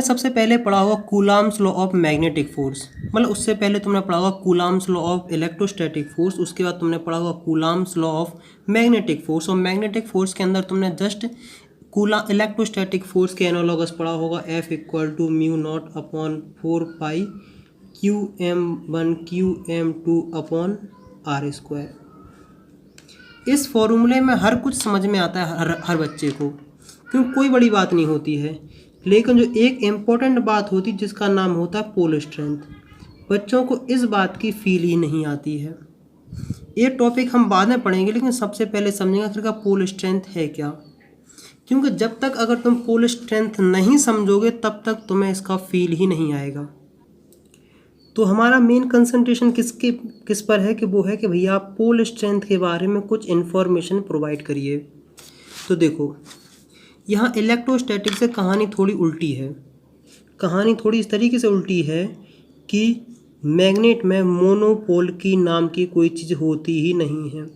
सबसे पहले पढ़ा होगा Coulomb's law of magnetic force, मतलब उससे पहले तुमने पढ़ा होगा Coulomb's law of electrostatic force, उसके बाद तुमने पढ़ा होगा Coulomb's law of magnetic force, और मैग्नेटिक फोर्स के अंदर तुमने जस्ट इलेक्ट्रोस्टैटिक फोर्स के एनालॉगस पढ़ा होगा F equal to mu not upon 4 pi QM1 QM2 upon R square. इस फॉर्मूले में हर कुछ समझ में आता है हर बच्चे को, क्योंकि कोई बड़ी बात नहीं होती है, लेकिन जो एक इम्पोर्टेंट बात होती है जिसका नाम होता है पोल स्ट्रेंथ, बच्चों को इस बात की फील ही नहीं आती है। ये टॉपिक हम बाद में पढ़ेंगे, लेकिन सबसे पहले समझेंगे आखिर का पोल स्ट्रेंथ है क्या, क्योंकि जब तक अगर तुम पोल स्ट्रेंथ नहीं समझोगे तब तक तुम्हें इसका फील ही नहीं आएगा। तो हमारा मेन कंसंट्रेशन किस पर है कि वो है कि भैया आप पोल स्ट्रेंथ के बारे में कुछ इन्फॉर्मेशन प्रोवाइड करिए। तो देखो यहाँ इलेक्ट्रोस्टैटिक से कहानी थोड़ी उल्टी है। कहानी थोड़ी इस तरीके से उल्टी है कि मैग्नेट में मोनोपोल की नाम की कोई चीज़ होती ही नहीं है।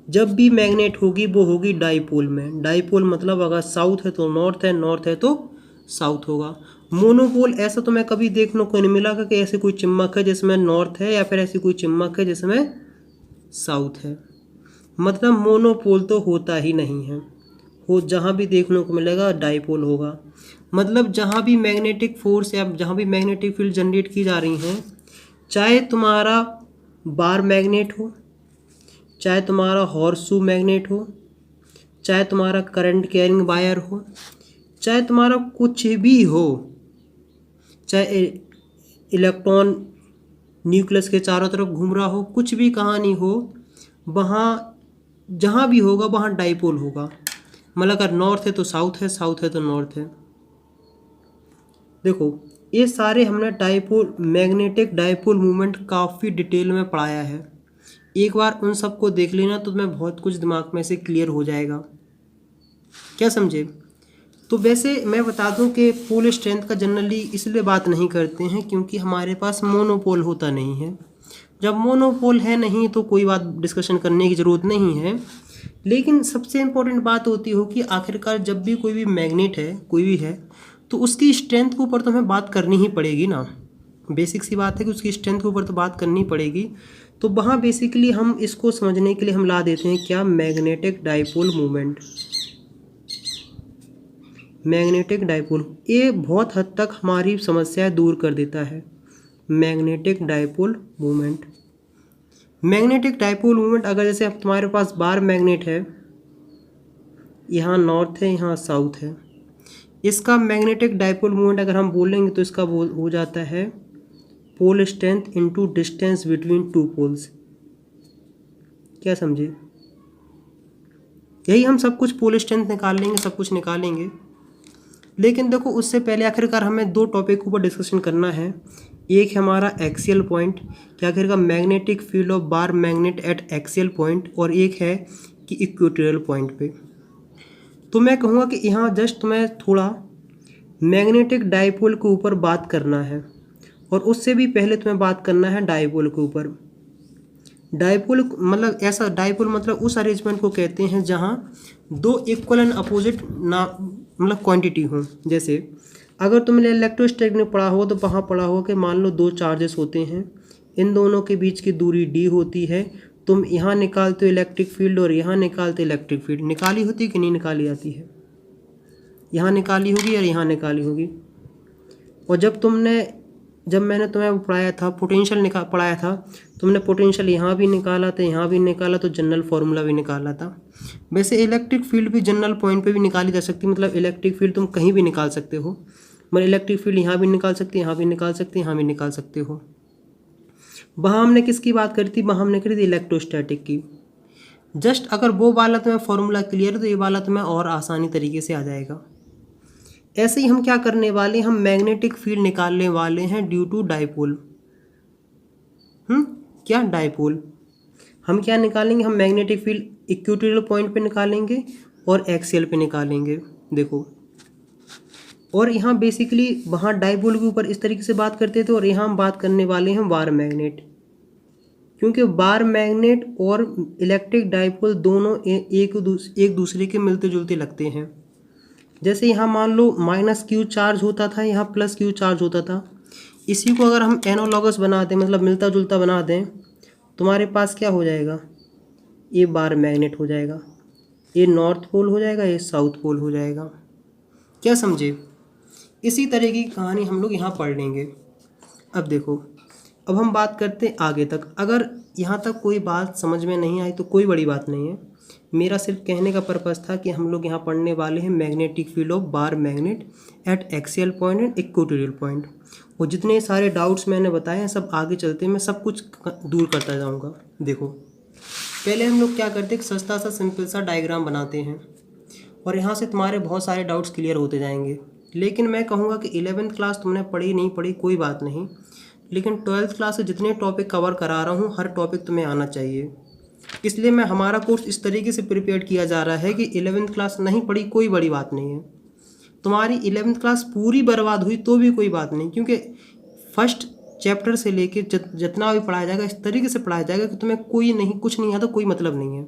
जब भी मैग्नेट होगी वो होगी डाईपोल में। डाईपोल मतलब अगर साउथ है तो नॉर्थ है, नॉर्थ है तो साउथ होगा। मोनोपोल ऐसा तो मैं कभी देखने को नहीं मिला कि ऐसे कोई चिम्मक है जिसमें नॉर्थ है, या फिर ऐसी कोई चिम्मक है जिसमें साउथ है। मतलब मोनोपोल तो होता ही नहीं है। हो जहाँ भी देखने को मिलेगा डाईपोल होगा। मतलब जहाँ भी मैग्नेटिक फोर्स या जहाँ भी मैग्नेटिक फील्ड जनरेट की जा रही हैं, चाहे तुम्हारा बार मैग्नेट हो, चाहे तुम्हारा हॉर्सशू मैग्नेट हो, चाहे तुम्हारा करंट कैरिंग वायर हो, चाहे तुम्हारा कुछ भी हो, चाहे इलेक्ट्रॉन न्यूक्लियस के चारों तरफ घूम रहा हो, कुछ भी कहानी हो, वहाँ जहाँ भी होगा वहाँ डाईपोल होगा। मतलब अगर नॉर्थ है तो साउथ है, साउथ है तो नॉर्थ है। देखो ये सारे हमने डाईपोल मैग्नेटिक डाईपोल मूवमेंट काफ़ी डिटेल में पढ़ाया है। एक बार उन सबको देख लेना तो तुम्हें बहुत कुछ दिमाग में से क्लियर हो जाएगा। क्या समझे? तो वैसे मैं बता दूं कि पोल स्ट्रेंथ का जनरली इसलिए बात नहीं करते हैं क्योंकि हमारे पास मोनोपोल होता नहीं है। जब मोनोपोल है नहीं तो कोई बात डिस्कशन करने की ज़रूरत नहीं है। लेकिन सबसे इम्पोर्टेंट बात होती हो कि आखिरकार जब भी कोई भी मैग्नेट है, कोई भी है, तो उसकी स्ट्रेंथ के ऊपर तो हमें बात करनी ही पड़ेगी ना। बेसिक सी बात है कि उसकी स्ट्रेंथ के ऊपर तो बात करनी पड़ेगी। तो वहाँ बेसिकली हम इसको समझने के लिए हम ला देते हैं क्या, magnetic dipole movement. Magnetic dipole ये बहुत हद तक हमारी समस्या दूर कर देता है। Magnetic dipole movement. Magnetic dipole movement अगर जैसे अब तुम्हारे पास बार मैग्नेट है, यहाँ नॉर्थ है, यहाँ साउथ है, इसका मैग्नेटिक डाईपोल मूवमेंट अगर हम बोलेंगे तो इसका हो जाता है pole strength into distance between two poles. क्या समझे? यही हम सब कुछ पोल स्ट्रेंथ निकाल लेंगे, सब कुछ निकालेंगे। लेकिन देखो उससे पहले आखिरकार हमें दो टॉपिक के ऊपर डिस्कशन करना है। एक है हमारा एक्सियल पॉइंट, क्या आखिरकार magnetic field of bar magnet eight axial point, और एक है कि इक्वेटोरियल पॉइंट पे। तो मैं कहूँगा कि यहाँ जस्ट तुम्हें थोड़ा मैग्नेटिक डाईपोल के ऊपर बात करना है, और उससे भी पहले तुम्हें बात करना है डाईपोल के ऊपर। डाईपोल मतलब ऐसा, डाईपोल मतलब उस अरेंजमेंट को कहते हैं जहाँ दो इक्वल एंड अपोजिट ना मतलब क्वांटिटी हो। जैसे अगर तुमने इलेक्ट्रोस्टैटिक में पढ़ा हो तो वहाँ पढ़ा हो कि मान लो दो चार्जेस होते हैं, इन दोनों के बीच की दूरी d होती है। तुम यहाँ निकालते हो इलेक्ट्रिक फील्ड और यहाँ निकालते इलेक्ट्रिक फील्ड। निकाली होती कि नहीं निकाली जाती है? यहाँ निकाली होगी और यहाँ निकाली होगी। और जब मैंने तुम्हें वो पढ़ाया था, पोटेंशियल पढ़ाया था, तुमने पोटेंशियल यहाँ भी निकाला था, यहाँ भी निकाला, तो जनरल फार्मूला भी निकाला था। वैसे इलेक्ट्रिक फील्ड भी जनरल पॉइंट पे भी निकाली जा सकती है। मतलब इलेक्ट्रिक फील्ड तुम कहीं भी निकाल सकते हो। मतलब इलेक्ट्रिक फील्ड यहाँ भी निकाल सकते, यहाँ भी निकाल सकते, यहाँ भी निकाल सकते हो। वहाँ हमने किसकी बात करी थी? वहाँ हमने करी थी इलेक्ट्रोस्टैटिक की। जस्ट अगर वो वाला तुम्हें फार्मूला क्लियर है तो ये वाला तुम्हें और आसानी तरीके से आ जाएगा। ऐसे ही हम क्या करने वाले हैं, हम मैग्नेटिक फील्ड निकालने वाले हैं ड्यू टू डाईपोल। क्या डाईपोल? हम क्या निकालेंगे? हम मैग्नेटिक फील्ड इक्वेटोरियल पॉइंट पे निकालेंगे और एक्सियल पे निकालेंगे। देखो, और यहाँ बेसिकली वहाँ डाईपोल के ऊपर इस तरीके से बात करते थे, और यहाँ हम बात करने वाले हैं बार मैग्नेट, क्योंकि बार मैग्नेट और इलेक्ट्रिक डाईपोल दोनों एक दूसरे के मिलते जुलते लगते हैं। जैसे यहाँ मान लो माइनस क्यू चार्ज होता था, यहाँ प्लस क्यू चार्ज होता था। इसी को अगर हम एनालॉगस बना दें, मतलब मिलता जुलता बना दें, तुम्हारे पास क्या हो जाएगा, ये बार मैग्नेट हो जाएगा, ये नॉर्थ पोल हो जाएगा, ये साउथ पोल हो जाएगा। क्या समझे? इसी तरह की कहानी हम लोग यहाँ पढ़ लेंगे। अब देखो, अब हम बात करते हैं आगे तक। अगर यहाँ तक कोई बात समझ में नहीं आई तो कोई बड़ी बात नहीं है, मेरा सिर्फ कहने का पर्पज़ था कि हम लोग यहाँ पढ़ने वाले हैं magnetic field of bar magnet eight axial point and equatorial point. और जितने सारे डाउट्स मैंने बताए हैं सब आगे चलते मैं सब कुछ दूर करता जाऊँगा। देखो, पहले हम लोग क्या करते हैं, एक सस्ता सा सिंपल सा डायग्राम बनाते हैं और यहाँ से तुम्हारे बहुत सारे डाउट्स क्लियर होते जाएंगे। लेकिन मैं कहूँगा कि 11th क्लास तुमने पढ़ी नहीं पढ़ी कोई बात नहीं, लेकिन 12th क्लास से जितने टॉपिक कवर करा रहा हूँ हर टॉपिक तुम्हें आना चाहिए। इसलिए मैं हमारा कोर्स इस तरीके से प्रिपेयर किया जा रहा है कि 11th क्लास नहीं पढ़ी कोई बड़ी बात नहीं है, तुम्हारी 11th क्लास पूरी बर्बाद हुई तो भी कोई बात नहीं, क्योंकि फर्स्ट चैप्टर से लेके जितना भी पढ़ाया जाएगा इस तरीके से पढ़ाया जाएगा कि तुम्हें कोई नहीं कुछ नहीं आता, कोई मतलब नहीं है।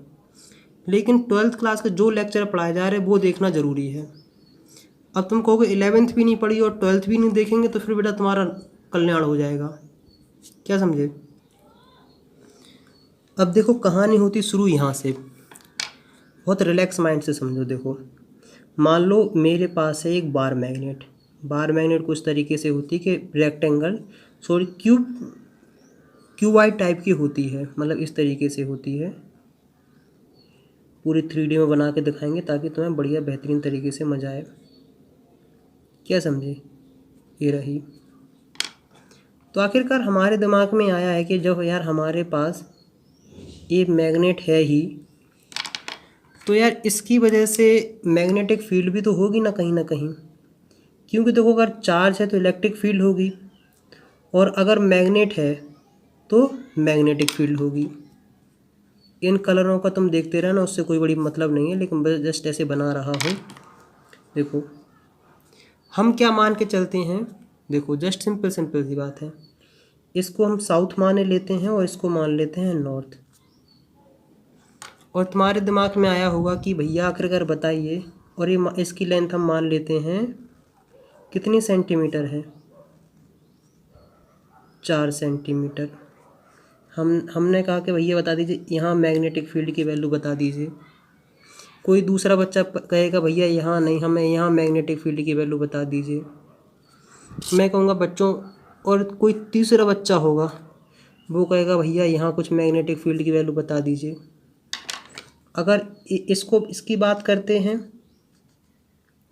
लेकिन 12th क्लास के जो लेक्चर पढ़ाए जा रहे हैं वो देखना ज़रूरी है। अब तुम कहोगे 11th भी नहीं पढ़ी और 12th भी नहीं देखेंगे तो फिर बेटा तुम्हारा कल्याण हो जाएगा। क्या समझे? अब देखो, कहानी होती शुरू यहाँ से, बहुत रिलैक्स माइंड से समझो। देखो, मान लो मेरे पास है एक बार मैग्नेट। बार मैग्नेट कुछ तरीके से होती है कि रेक्टेंगल क्यूबाइड टाइप की होती है, मतलब इस तरीके से होती है। पूरी 3D में बना के दिखाएंगे ताकि तुम्हें बढ़िया बेहतरीन तरीके से मजा आए। क्या समझे? ये रही। तो आखिरकार हमारे दिमाग में आया है कि जब यार हमारे पास ये मैग्नेट है ही, तो यार इसकी वजह से मैग्नेटिक फील्ड भी तो होगी ना कहीं, क्योंकि देखो अगर चार्ज है तो इलेक्ट्रिक फील्ड होगी, और अगर मैग्नेट है तो मैग्नेटिक फील्ड होगी। इन कलरों का तुम देखते रहना, उससे कोई बड़ी मतलब नहीं है, लेकिन बस जस्ट ऐसे बना रहा हूँ। देखो हम क्या मान के चलते हैं, देखो जस्ट सिंपल सी बात है, इसको हम साउथ मान लेते हैं और इसको मान लेते हैं नॉर्थ। और तुम्हारे दिमाग में आया होगा कि भैया आखिरकार बताइए, और ये इसकी लेंथ हम मान लेते हैं कितनी सेंटीमीटर है, 4 सेंटीमीटर। हमने कहा कि भैया बता दीजिए यहाँ मैग्नेटिक फील्ड की वैल्यू बता दीजिए। कोई दूसरा बच्चा कहेगा भैया यहाँ नहीं, हमें यहाँ मैग्नेटिक फील्ड की वैल्यू बता दीजिए। मैं कहूँगा बच्चों, और कोई तीसरा बच्चा होगा वो कहेगा भैया यहाँ कुछ मैग्नेटिक फील्ड की वैल्यू बता दीजिए। अगर इसकी बात करते हैं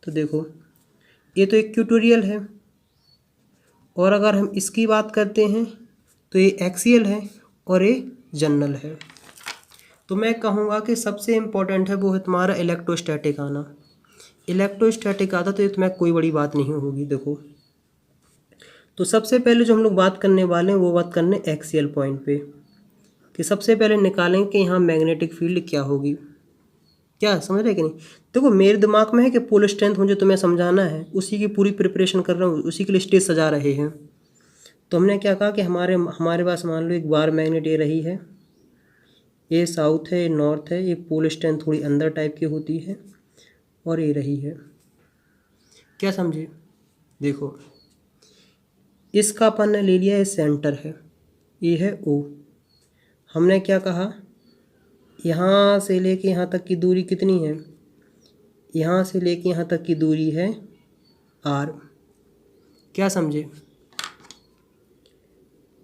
तो देखो ये तो इक्वेटोरियल है, और अगर हम इसकी बात करते हैं तो ये एक्सियल है और ये जनरल है। तो मैं कहूँगा कि सबसे इम्पोर्टेंट है वो है तुम्हारा इलेक्ट्रोस्टैटिक आना। इलेक्ट्रोस्टैटिक आता तो ये तुम्हें कोई बड़ी बात नहीं होगी। देखो, तो सबसे पहले जो हम लोग बात करने वाले हैं वो बात करने एक्सियल पॉइंट पे, कि सबसे पहले निकालेंगे कि यहाँ मैग्नेटिक फील्ड क्या होगी। क्या समझ रहे कि नहीं? देखो मेरे दिमाग में है कि पोल स्ट्रेंथ मुझे तुम्हें समझाना है, उसी की पूरी प्रिपरेशन कर रहा हूँ, उसी के लिए स्टेज सजा रहे हैं। तो हमने क्या कहा कि हमारे पास मान लो एक बार मैग्नेट ये रही है, ये साउथ है, ये नॉर्थ है, ये पोल स्ट्रेंथ थोड़ी अंदर टाइप की होती है, और ये रही है। क्या समझे? देखो इसका अपन ने ले लिया, ये सेंटर है, ये है ओ। हमने क्या कहा, यहाँ से लेके यहाँ तक की दूरी कितनी है, यहाँ से लेके यहाँ तक की दूरी है आर। क्या समझे?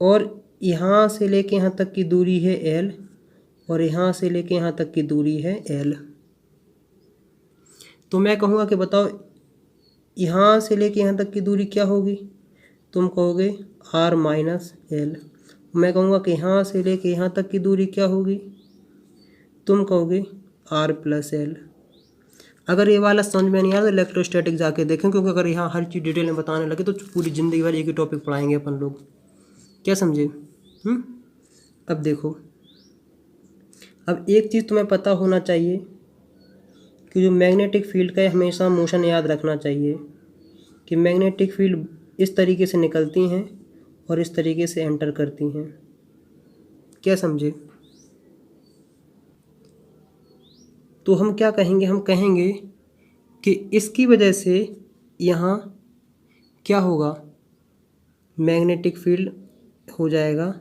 और यहाँ से लेके यहाँ तक की दूरी है एल, और यहाँ से लेके यहाँ तक की दूरी है एल। तो मैं कहूँगा कि बताओ यहाँ से लेके यहाँ तक की दूरी क्या होगी, तुम कहोगे आर माइनस एल। मैं कहूँगा कि यहाँ से लेके यहाँ तक की दूरी क्या होगी, तुम कहोगे आर प्लस एल। अगर ये वाला समझ में नहीं आया तो इलेक्ट्रोस्टैटिक जाके देखें, क्योंकि अगर यहाँ हर चीज़ डिटेल में बताने लगे तो पूरी ज़िंदगी भर एक ही टॉपिक पढ़ाएंगे अपन लोग। क्या समझे? अब देखो, अब एक चीज़ तुम्हें पता होना चाहिए कि जो मैग्नेटिक फील्ड का है हमेशा मोशन याद रखना चाहिए कि मैग्नेटिक फील्ड इस तरीके से निकलती हैं और इस तरीके से एंटर करती हैं। क्या समझे? तो हम क्या कहेंगे, हम कहेंगे कि इसकी वजह से यहाँ क्या होगा, मैग्नेटिक फील्ड हो जाएगा,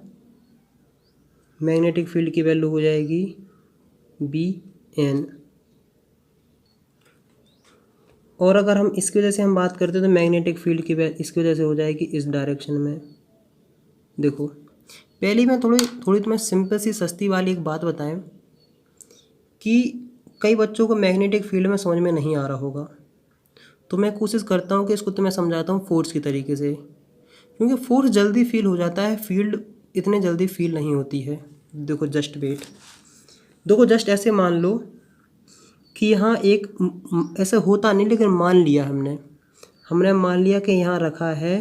मैग्नेटिक फील्ड की वैल्यू हो जाएगी बी एन। और अगर हम इसकी वजह से हम बात करते हैं तो मैग्नेटिक फील्ड की वैल्यू इसकी वजह से हो जाएगी इस डायरेक्शन में। देखो पहले मैं थोड़ी थोड़ी तुम्हें सिंपल सी सस्ती वाली एक बात बताएं कि कई बच्चों को मैग्नेटिक फील्ड में समझ में नहीं आ रहा होगा, तो मैं कोशिश करता हूँ कि इसको तुम्हें समझाता हूँ फोर्स की तरीके से, क्योंकि फोर्स जल्दी फील हो जाता है, फील्ड इतने जल्दी फील नहीं होती है। देखो जस्ट वेट, देखो जस्ट ऐसे मान लो कि यहाँ एक ऐसा होता नहीं, लेकिन मान लिया हमने मान लिया कि यहाँ रखा है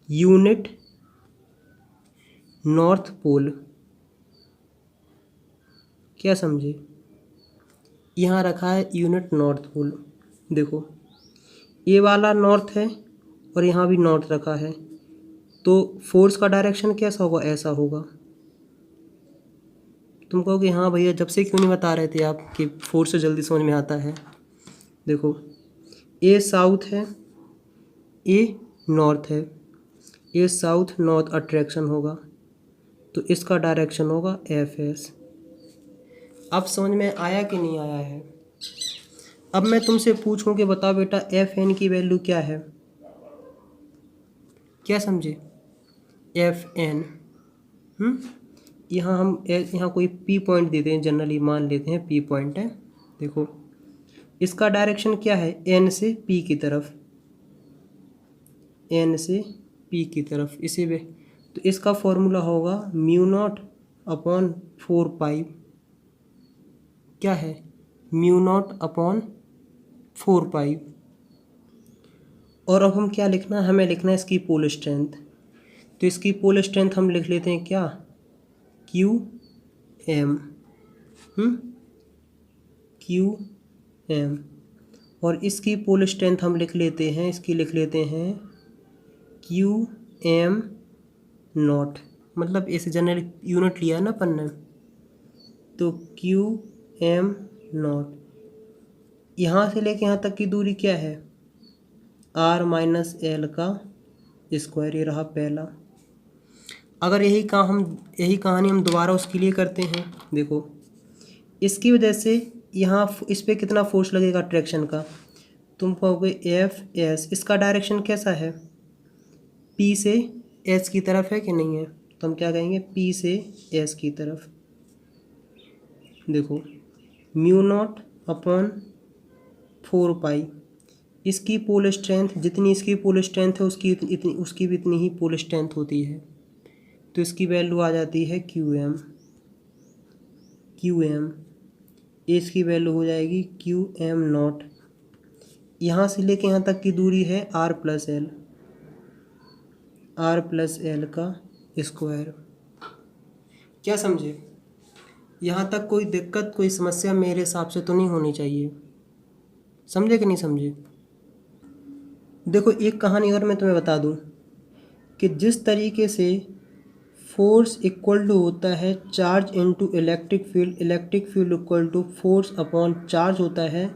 यूनिट नॉर्थ पोल। क्या समझे, यहाँ रखा है यूनिट नॉर्थ पोल। देखो ये वाला नॉर्थ है और यहाँ भी नॉर्थ रखा है, तो फोर्स का डायरेक्शन कैसा होगा, ऐसा होगा। तुम कहोगे हाँ भैया जब से क्यों नहीं बता रहे थे आप कि फोर्स से जल्दी समझ में आता है। देखो ए साउथ है, ए नॉर्थ है, ए साउथ नॉर्थ अट्रैक्शन होगा, तो इसका डायरेक्शन होगा एफ एस। अब समझ में आया कि नहीं आया है। अब मैं तुमसे पूछूं कि बताओ बेटा एफ एन की वैल्यू क्या है, क्या समझे, एफ एन। यहाँ हम यहाँ कोई पी पॉइंट देते हैं, जनरली मान लेते हैं पी पॉइंट है। देखो इसका डायरेक्शन क्या है, एन से पी की तरफ, एन से पी की तरफ इसी वे। तो इसका फॉर्मूला होगा म्यू नॉट अपॉन 4 पाई, क्या है, म्यू नॉट अपॉन 4 पाई। और अब हम क्या लिखना है, हमें लिखना है इसकी पोल स्ट्रेंथ। तो इसकी पोल स्ट्रेंथ हम लिख लेते हैं क्या, क्यू एम, क्यू एम। और इसकी पोल स्ट्रेंथ हम लिख लेते हैं, इसकी लिख लेते हैं क्यू एम नॉट, मतलब इस जनरल यूनिट लिया ना अपन ने, तो क्यू एम नॉट। यहाँ से लेके यहाँ तक की दूरी क्या है, आर माइनस एल का स्क्वायर, ये रहा पहला। अगर यही कहानी हम दोबारा उसके लिए करते हैं। देखो इसकी वजह से यहाँ इस पर कितना फोर्स लगेगा ट्रैक्शन का, तुम कहोगे एफ एस। इसका डायरेक्शन कैसा है, पी से एस की तरफ है कि नहीं है, तो हम क्या कहेंगे पी से एस की तरफ। देखो म्यू नॉट अपॉन 4 पाई, इसकी पोल स्ट्रेंथ जितनी इसकी पोल स्ट्रेंथ है उसकी भी इतनी ही पोल स्ट्रेंथ होती है, तो इसकी वैल्यू आ जाती है क्यू एम। क्यू एम इसकी वैल्यू हो जाएगी क्यू एम नॉट। यहाँ से लेके यहाँ तक की दूरी है R plus L, R plus L का स्क्वायर। क्या समझे, यहाँ तक कोई दिक्कत कोई समस्या मेरे हिसाब से तो नहीं होनी चाहिए, समझे कि नहीं समझे। देखो एक कहानी और मैं तुम्हें बता दूं कि जिस तरीके से फोर्स इक्वल टू होता है charge into electric field, electric field equal to force upon charge होता है,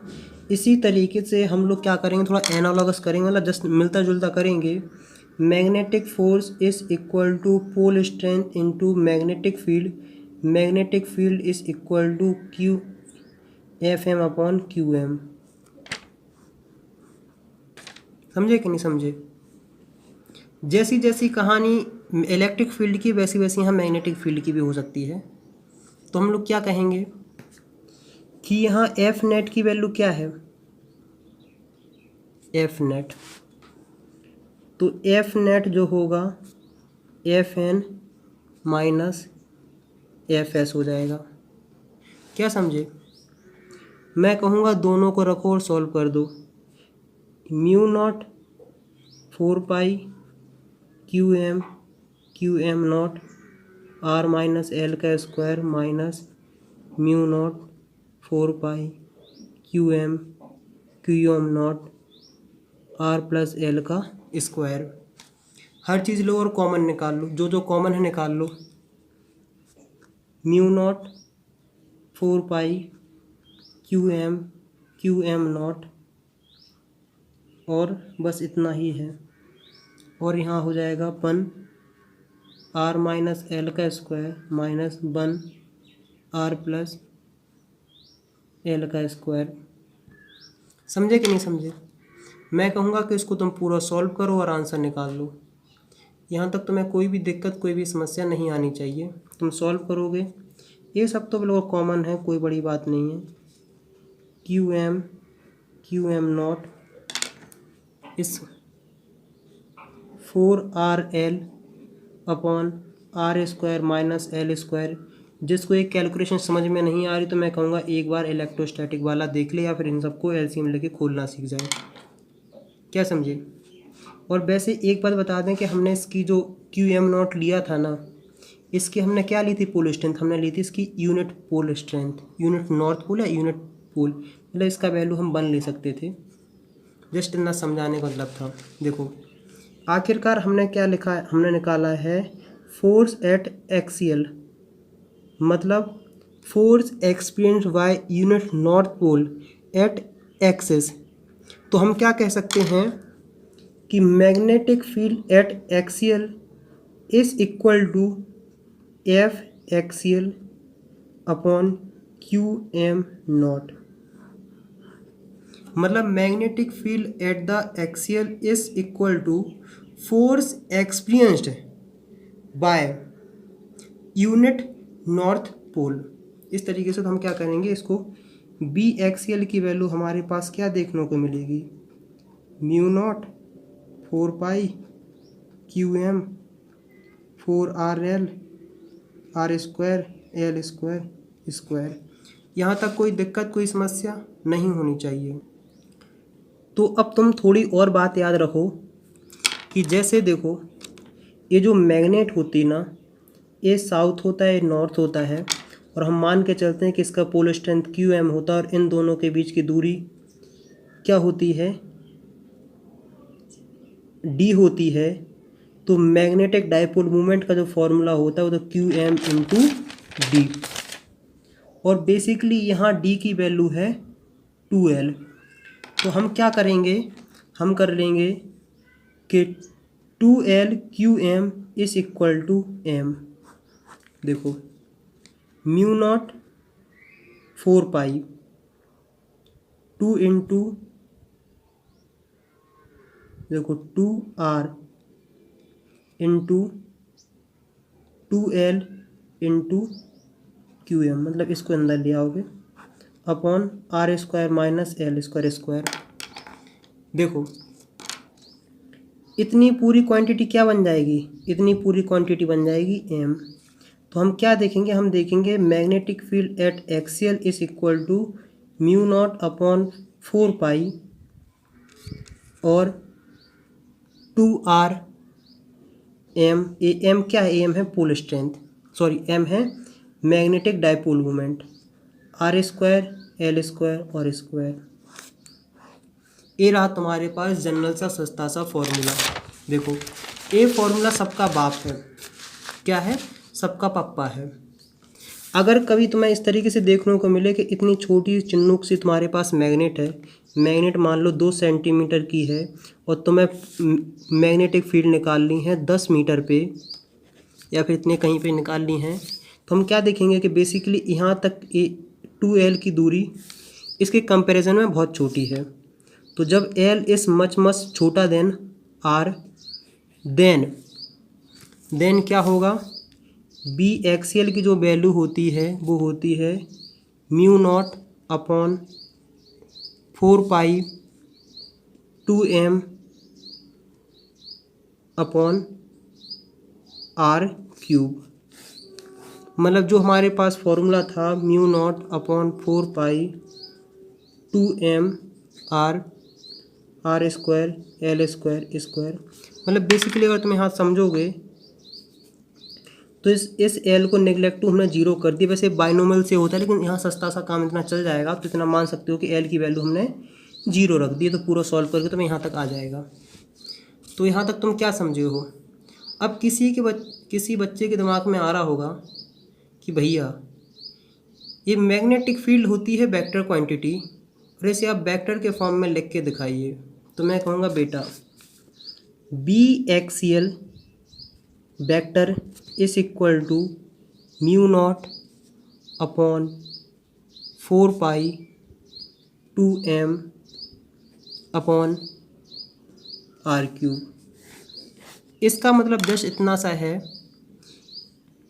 इसी तरीके से हम लोग क्या करेंगे, थोड़ा एनालॉगस करेंगे, मतलब जस्ट मिलता जुलता करेंगे। Magnetic force is equal to pole strength into magnetic field, magnetic field is equal to Q F M upon Q M. समझे कि नहीं समझे। जैसी जैसी कहानी इलेक्ट्रिक फील्ड की वैसी वैसी यहाँ मैग्नेटिक फील्ड की भी हो सकती है। तो हम लोग क्या कहेंगे कि यहाँ एफ नेट की वैल्यू क्या है, एफ नेट, तो एफ नेट जो होगा F N minus F S हो जाएगा। क्या समझे, मैं कहूँगा दोनों को रखो और सॉल्व कर दो। Mu not 4 pi Q M naught R minus L का square minus mu not 4 pi Q M naught R plus L का स्क्वायर। हर चीज़ लो और कॉमन निकाल लो, जो जो कॉमन है निकाल लो। Mu not 4 pi Q M naught और बस इतना ही है। और यहाँ हो जाएगा 1 r माइनस एल का square minus 1 r plus L का स्क्वायर। समझे कि नहीं समझे? मैं कहूँगा कि इसको तुम पूरा सॉल्व करो और आंसर निकाल लो। यहाँ तक तुम्हें कोई भी दिक्कत, कोई भी समस्या नहीं आनी चाहिए। तुम सॉल्व करोगे, ये सब तो बिल्कुल कॉमन है, कोई बड़ी बात नहीं है। Q M not is 4rl upon R square minus L square. जिसको एक कैलकुलेशन समझ में नहीं आ रही तो मैं कहूँगा एक बार इलेक्ट्रोस्टैटिक वाला देख ले, या फिर इन सबको एलसीएम लेके खोलना सीख जाए। क्या समझे? और वैसे एक बात बता दें कि हमने इसकी जो क्यू एम नॉट लिया था ना, इसकी हमने क्या ली थी पोल स्ट्रेंथ, हमने ली थी इसकी unit pole strength, unit north pole या यूनिट पोल, मतलब इसका वैल्यू हम 1 ले सकते थे। जस्ट इतना समझाने का मतलब था। देखो आखिरकार हमने क्या लिखा है, हमने निकाला है फोर्स एट एक्सियल, मतलब force experienced by unit north pole at axis. तो हम क्या कह सकते हैं कि magnetic field at axial is equal to F axial upon Q M naught. मतलब magnetic field at the axial is equal to force experienced by unit north pole. इस तरीके से तो हम क्या करेंगे, इसको बी एक्सियल की वैल्यू हमारे पास क्या देखने को मिलेगी, mu not 4 pi Q M 4rl R square L square square. यहाँ तक कोई दिक्कत, कोई समस्या नहीं होनी चाहिए। तो अब तुम थोड़ी और बात याद रखो कि जैसे देखो ये जो मैग्नेट होती ना, ये साउथ होता है, नॉर्थ होता है, और हम मान के चलते हैं कि इसका पोल स्ट्रेंथ क्यू एम होता है और इन दोनों के बीच की दूरी क्या होती है, डी होती है। तो मैग्नेटिक डाइपोल मोमेंट का जो फॉर्मूला होता है वो तो क्यू एम इंटू डी, और बेसिकली यहाँ डी की वैल्यू है 2l। तो हम क्या करेंगे, हम कर लेंगे कि 2l Q M is equal to M. देखो म्यू नॉट 4 पाई 2 इंटू, देखो 2r into 2l into Q M, मतलब इसको अंदर ले आओगे, upon R square minus L square square. देखो इतनी पूरी क्वांटिटी क्या बन जाएगी, इतनी पूरी क्वांटिटी बन जाएगी m। तो हम क्या देखेंगे, हम देखेंगे magnetic field at axial is equal to mu not upon 4 pi और 2r एम। एम क्या है, एम है पोल स्ट्रेंथ, सॉरी एम है magnetic dipole moment, R square L square और स्क्वायर। ये रहा तुम्हारे पास जनरल सा सस्ता सा फॉर्मूला। देखो ये फॉर्मूला सबका बाप है, क्या है, सबका पप्पा है। अगर कभी तुम्हें इस तरीके से देखने को मिले कि इतनी छोटी चिन्नुक सी तुम्हारे पास मैग्नेट है, मैग्नेट मान लो 2 सेंटीमीटर की है, और तुम्हें मैग्नेटिक फील्ड निकालनी है 10 मीटर पे या फिर इतने कहीं पे निकालनी है, तो हम क्या देखेंगे कि बेसिकली यहाँ तक 2l की दूरी इसके कंपैरिजन में बहुत छोटी है। तो जब l इज मच छोटा देन r, देन क्या होगा, बी एक्सियल की जो वैल्यू होती है वो होती है mu not upon 4 pi 2m upon r cube. मतलब जो हमारे पास फॉर्मूला था mu not upon 4 pi 2m R square L square square. मतलब बेसिकली अगर तुम यहाँ समझोगे तो इस एल को नेग्लेक्ट टू हमने जीरो कर दिया। वैसे बाइनोमियल से होता है, लेकिन यहाँ सस्ता सा काम इतना चल जाएगा, तो इतना मान सकते हो कि एल की वैल्यू हमने जीरो रख दी, तो पूरा सॉल्व करके तुम्हें यहाँ तक आ जाएगा। तो यहाँ तक तुम क्या समझे हो। अब किसी बच्चे के दिमाग में आ रहा होगा कि भैया ये मैग्नेटिक फील्ड होती है वेक्टर क्वांटिटी, और इसे आप वेक्टर के फॉर्म में लिख के दिखाइए। तो मैं कहूँगा बेटा B axial vector is equal to mu not upon 4 pi 2m upon R cube. इसका मतलब जस्ट इतना सा है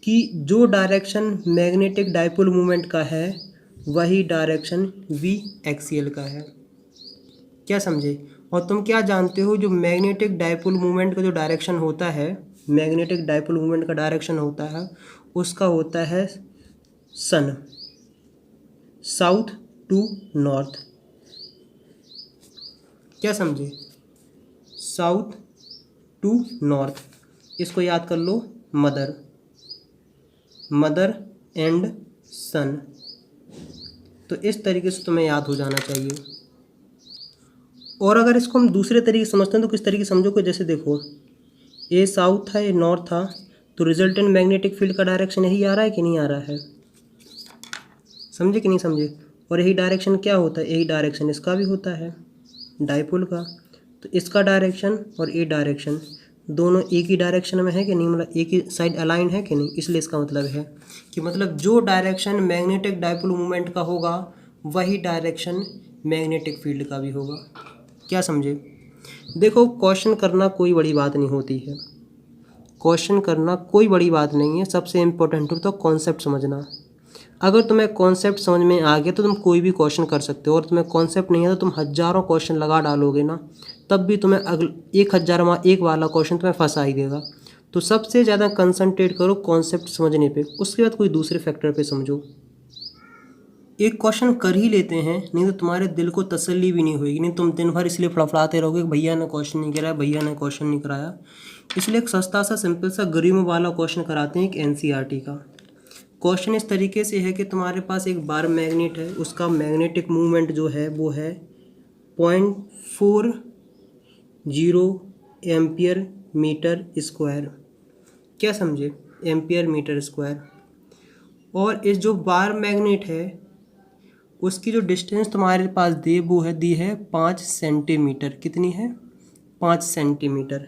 कि जो डायरेक्शन मैग्नेटिक डाइपोल मूवमेंट का है वही डायरेक्शन वी एक्सियल का है। क्या समझे? और तुम क्या जानते हो, जो मैग्नेटिक डाइपोल मूवमेंट का जो डायरेक्शन होता है, मैग्नेटिक डाइपोल मूवमेंट का डायरेक्शन होता है उसका होता है सन, साउथ टू नॉर्थ। क्या समझे? South to north. इसको याद कर लो, मदर एंड सन। तो इस तरीके से तुम्हें याद हो जाना चाहिए। और अगर इसको हम दूसरे तरीके से समझते हैं तो किस तरीके से समझो कि जैसे देखो ये साउथ था, ये नॉर्थ था, तो रिजल्टेंट मैग्नेटिक फील्ड का डायरेक्शन यही आ रहा है कि नहीं आ रहा है? समझे कि नहीं समझे? और यही डायरेक्शन क्या होता है, यही डायरेक्शन इसका भी होता है डाइपोल का। तो इसका डायरेक्शन और ये डायरेक्शन दोनों एक ही डायरेक्शन में है कि नहीं, मतलब एक ही साइड अलाइन है कि नहीं। इसलिए इसका मतलब है कि मतलब जो डायरेक्शन मैग्नेटिक डाइपोल मूवमेंट का होगा वही डायरेक्शन मैग्नेटिक फील्ड का भी होगा। क्या समझे? देखो क्वेश्चन करना कोई बड़ी बात नहीं होती है, क्वेश्चन करना कोई बड़ी बात नहीं है। सबसे इम्पोर्टेंट होता है कॉन्सेप्ट समझना। अगर तुम्हें कॉन्सेप्ट समझ में आ गया तो तुम कोई भी क्वेश्चन कर सकते हो, और तुम्हें कॉन्सेप्ट नहीं है तो तुम हज़ारों क्वेश्चन लगा डालोगे ना, तब भी तुम्हें 1000 वाला क्वेश्चन तुम्हें फंसा ही देगा। तो सबसे ज़्यादा कंसंट्रेट करो कॉन्सेप्ट समझने पे, उसके बाद कोई दूसरे फैक्टर पे समझो। एक क्वेश्चन कर ही लेते हैं, नहीं तो तुम्हारे दिल को तसल्ली भी नहीं होगी, नहीं तुम दिन भर इसलिए फड़फड़ाते रहोगे कि भैया ने क्वेश्चन नहीं कराया, भैया ने क्वेश्चन नहीं कराया। इसलिए एक सस्ता सा सिंपल सा गरीबों वाला क्वेश्चन कराते हैं, एक एनसीईआरटी का क्वेश्चन। इस तरीके से है कि तुम्हारे पास एक बार मैग्नेट है, उसका मैग्नेटिक मूवमेंट जो है वो है 0.40 एम्पियर मीटर स्क्वायर। क्या समझे? Ampere metre square. और इस जो बार मैग्नेट है उसकी जो डिस्टेंस तुम्हारे पास दी है 5 सेंटीमीटर। कितनी है? 5 सेंटीमीटर।